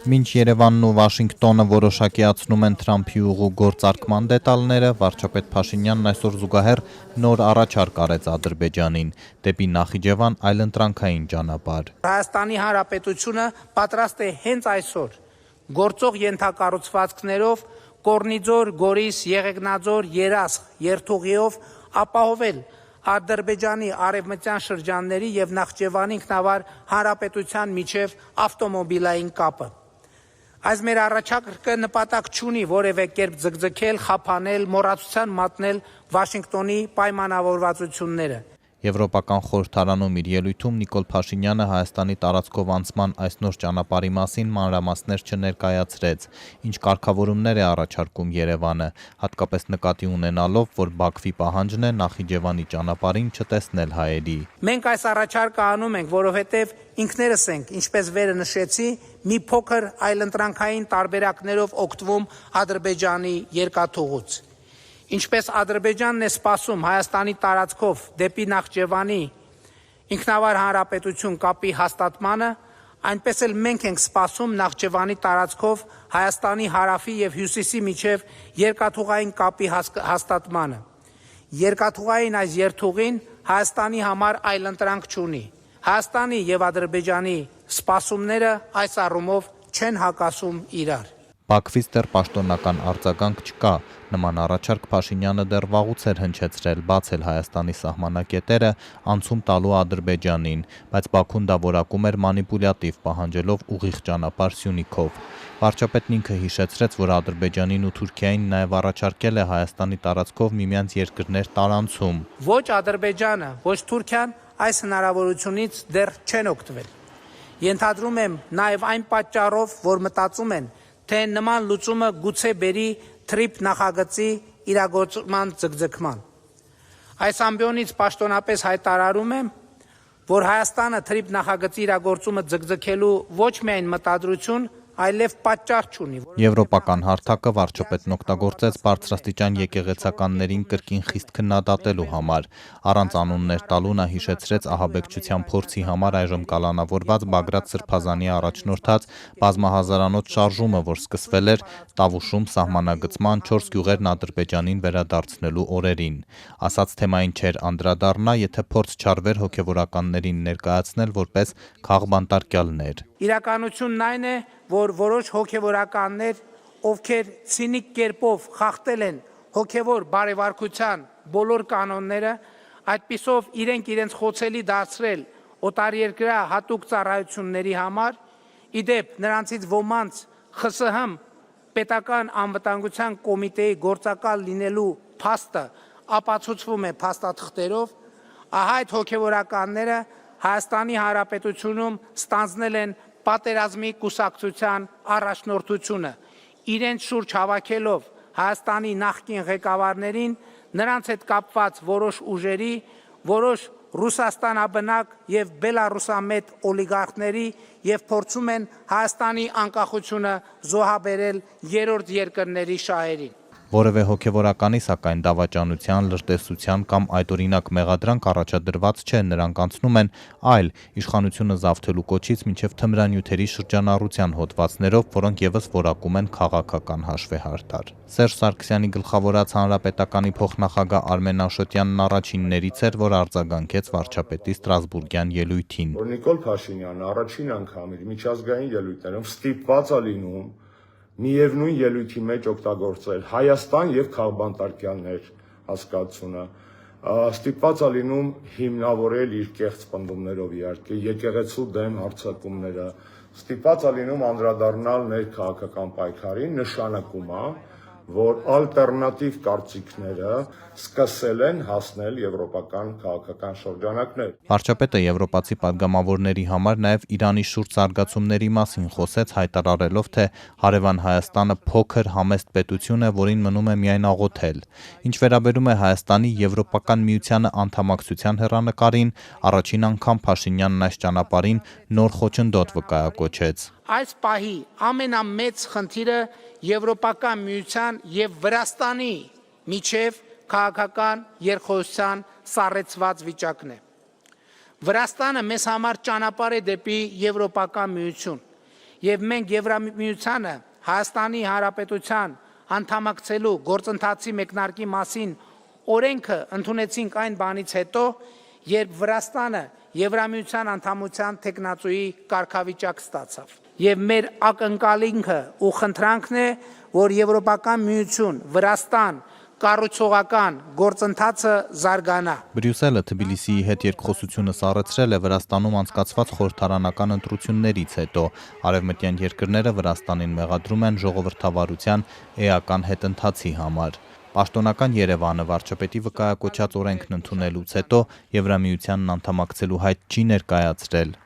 Մինչ Երևանն ու Վաշինգտոնը որոշակիացնում են Թրամփի ուղու գործարկման դետալները, վարչապետ Փաշինյանն այսօր զուգահեռ նոր առաջարկ արեց Ադրբեջանին դեպի Նախիջևան այլընտրանքային ճանապարհ։ Հայաստանի Հանրապետությունը պատրաստ է հենց այսօր գործող ենթակառուցվածքներով Կորնիձոր, Գորիս, Եղեգնաձոր, Երասխ երթուղիով ապահովել Ադրբեջանի արևմտյան շրջանների եւ Նախճեվանի ինքնավար հանրապետության միջև ավտոմոբիլային կապը։ Այս մեր առաջարկը նպատակ չունի որևէ կերպ ձգձգել, խափանել, մոռացության մատնել Վաշինգտոնի պայմանավորվածությունները։ Եվրոպական խորհրդարանում իր ելույթում Նիկոլ Փաշինյանը Հայաստանի տարածքով անցման այս նոր ճանապարհի մասին մանրամասներ չներկայացրեց, ինչ կարգավորումներ է առաջարկում Երևանը, հատկապես նկատի ունենալով, որ Բաքվի պահանջն է Նախիջևանի ճանապարհին չտեսնել հայերի։ Մենք այս առաջարկը անում ենք, որովհետև ինքներս ենք, ինչպես վերը նշեցի, մի փոքր այլընտրանքային տարբերակներով օգտվում Ադրբեջանի երկաթուղուց։ Ինչպես Ադրբեջանն է սպասում Հայաստանի տարածքով դեպի Նախճեվանի ինքնավար հանրապետություն կապի հաստատմանը, այնպես էլ մենք ենք սպասում Նախճեվանի տարածքով Հայաստանի հարավի եւ հյուսիսի միջև երկաթուղային կապի հաստատմանը։ Երկաթուղային այս երթուղին Հայաստանի համար այլընտրանք չունի։ Հայաստանի եւ Ադրբեջանի սպասումները այս առումով չեն հակասում իրար։ Բաքվից դեռ պաշտոնական արձագանք չկա, նման առաջարկ Փաշինյանը դեռ վաղուց էր հնչեցրել բացել Հայաստանի սահմանակետերը անցում տալու Ադրբեջանին, բայց Բաքուն դա որակում էր մանիպուլյատիվ, պահանջելով ուղիղ ճանապարհ Սյունիքով։ Վարչապետն ինքը հիշեցրեց, որ Ադրբեջանին ու Թուրքիային նաև առաջարկել է Հայաստանի տարածքով միմյանց երկրներ տարանցում։ Ոչ Ադրբեջանը, ոչ Թուրքիան այս հնարավորությունից դեռ չեն օգտվել։ Ենթադրում եմ նաև այն պատճառով, որ մտածում են, թե նման լուծումը գուցե բերի թրիփ նախագծի իրագործման ձգձգման։ Այս ամբիոնից պաշտոնապես հայտարարում եմ, որ Հայաստանը թրիփ նախագծի իրագործումը ձգձգելու ոչ միայն մտադրություն, այլև պատճառ չունի։ Եվրոպական հարթակը վարչապետն օգտագործեց բարձրաստիճան եկեղեցականներին կրկին խիստ քննադատելու համար։ Առանց անուններ տալու նա հիշեցրեց ահաբեկչության փորձի համար այժմ կալանավորված Բագրատ Սրբազանի առաջնորդած բազմահազարանոց շարժումը, որ սկսվել էր Տավուշում սահմանագծման 4 գյուղերն Ադրբեջանին վերադարձնելու օրերին։ Ասաց թեմային չէր անդրադառնա, եթե փորձ չարվեր հոգևորականներին ներկայացնել որպես քաղբանտարկյալներ։ Իրականությունն այն է, որ որոշ հոգևորականներ, ովքեր ցինիկ կերպով խախտել են հոգևոր բարևարկության բոլոր կանոնները, այդպիսով իրենց խոցելի դարձրել օտարերկրյա հատուկ ծառայությունների համար, իդեպ նրանցից ոմանց ԽՍՀՄ պետական անվտանգության կոմիտեի գործակալ լինելու փաստը ապացուցվում է փաստաթղթերով, ահա այդ հոգևորականները Հայաստանի Հանրապետությունում ստանձնել են պատերազմի կուսակցության առաջնորդությունը, իրենց շուրջ հավաքելով Հայաստանի նախկին ղեկավարներին, նրանց հետ կապված որոշ ուժերի, որոշ ռուսաստանաբնակ եւ բելարուսամետ օլիգարխների եւ փորձում են Հայաստանի անկախությունը զոհաբերել երրորդ երկրների շահերին։ Որևէ հոգևորականի, սակայն դավաճանության, լրտեսության կամ այդօրինակ մեղադրանք առաջադրված չէ, նրանք անցնում են այլ իշխանությունը զավթելու կոչից մինչև թմրանյութերի շրջանառության հոդվածներով, որոնք եւս որակում են քաղաքական հաշվեհարդար։ Սերժ Սարգսյանի գլխավորած հանրապետականի փոխնախագահ Արմեն Աշոտյանն առաջիններից էր, որ արձագանքեց վարչապետի Ստրասբուրգյան ելույթին։ Նիկոլ Փաշինյանը առաջին անգամ իր միջազգային ելույթներում ստիպված է լինում միևնույն ելույթի մեջ օգտագործել Հայաստան եւ քաղբանտարկյալներ հասկացությունը, ստիպված է լինում հիմնավորել իր կեղծ պնդումներով իհարկե եկեղեցու դեմ հարձակումները, ստիպված է լինում անդրադառնալ ներքաղաքական պայքարին, նշանակում է, որ ալտերնատիվ կարծիքները սկսել են հասնել եվրոպական քաղաքական շրջանակներ։ Վարչապետը եվրոպացի падգամավորների համար նաև Իրանի շուրջ զարգացումների մասին խոսեց, հայտարարելով, թե հարևան Հայաստանը փոքր համեստ պետություն է, որին մնում է միայն աղոթել։ Ինչ վերաբերում է Հայաստանի Եվրոպական միությանը անդամակցության հեռանկարին, առաջին անգամ Փաշինյանն այս ճանապարհին նոր խոչընդոտ վկայակոչեց։ Այս պահի ամենամեծ խնդիրը Եվրոպական միության եւ Վրաստանի միջև քաղաքական երկխոսության սառեցված վիճակն է։ Վրաստանը մեզ համար ճանապարհ է դեպի Եվրոպական միություն եւ մենք Եվրամիությանը Հայաստանի Հանրապետության անդամակցելու գործընթացի մեկնարկի մասին օրենքը ընդունեցինք այն բանից հետո, երբ Վրաստանը Եվրամիության անդամության տեխնացուի կարգավիճակ ստացավ։ Եվ մեր ակնկալինքը ու խնդրանքն է, որ Եվրոպական միություն, Վրաստան կառուցողական գործընթացը զարգանա։ Բրյուսելը Թբիլիսիի հետ երկխոսությունը սառեցրել է Վրաստանում անցկացված խորհրդարանական ընտրություններից հետո։ Արևմտյան երկրները Վրաստանին մեղադրում են ժողովրդավարության էական հետընթացի համար։ Պաշտոնական Երևանը վարչապետի վկայակոչած օրենքն ընդունելուց հետո Եվրամիությանն անդամակցելու հայտ չի ներկայացրել։